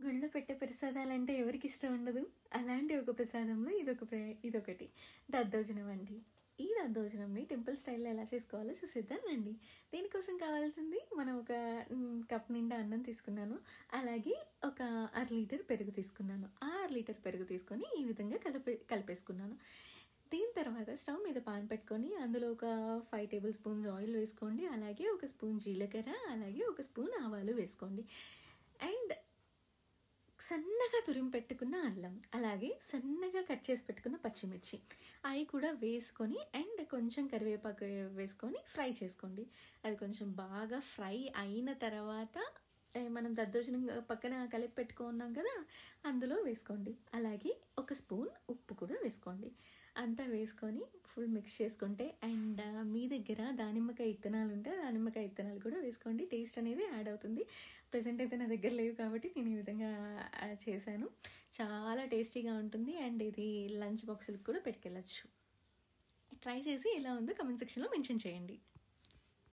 గుళ్ళో పెట్టే ప్రసాదాలంటే ఎవరికిష్టం ఉండదు? అలాంటి ఒక ప్రసాదంలో ఇదొకటి. దద్దోజనం అండి. ఈ దద్దోజనంని టెంపుల్ స్టైల్‌లో ఎలా చేసుకోవాలో చూసేద్దాం రండి. దీనికోసం కావాల్సింది మనం ఒక కప్ నిండా అన్నం తీసుకున్నాను. అలాగే ఒక అర లీటర్ పెరుగు తీసుకున్నాను. ఆ అర లీటర్ పెరుగు తీసుకొని ఈ విధంగా కలిపేసుకున్నాను. దీని తర్వాత స్టవ్ మీద పాన్ పెట్టుకొని అందులో ఒక 5 టేబుల్ స్పూన్స్ ఆయిల్ వేసుకోండి. అలాగే ఒక స్పూన్ జీలకర్ర, అలాగే ఒక స్పూన్ ఆవాలు వేసుకోండి. అండ్ సన్నగా తురిమి పెట్టుకున్న అల్లం, అలాగే సన్నగా కట్ చేసి పెట్టుకున్న పచ్చిమిర్చి అవి కూడా వేసుకొని అండ్ కొంచెం కరివేపాకు వేసుకొని ఫ్రై చేసుకోండి. అది కొంచెం బాగా ఫ్రై అయిన తర్వాత మనం దద్దోజనం పక్కన కలిపి పెట్టుకున్నాం కదా, అందులో వేసుకోండి. అలాగే ఒక స్పూన్ ఉప్పు కూడా వేసుకోండి. అంతా వేసుకొని ఫుల్ మిక్స్ చేసుకుంటే అండ్ మీ దగ్గర దానిమ్మకాయ ఇత్తనాలు ఉంటే దానిమ్మకాయ ఇత్తనాలు కూడా వేసుకోండి. టేస్ట్ అనేది యాడ్ అవుతుంది. ప్రెజెంట్ అయితే నా దగ్గర లేవు కాబట్టి నేను ఈ విధంగా చేశాను. చాలా టేస్టీగా ఉంటుంది అండ్ ఇది లంచ్ బాక్సులకు కూడా పెట్టుకెళ్ళచ్చు. ట్రై చేసి ఎలా ఉందో కమెంట్ సెక్షన్లో మెన్షన్ చేయండి.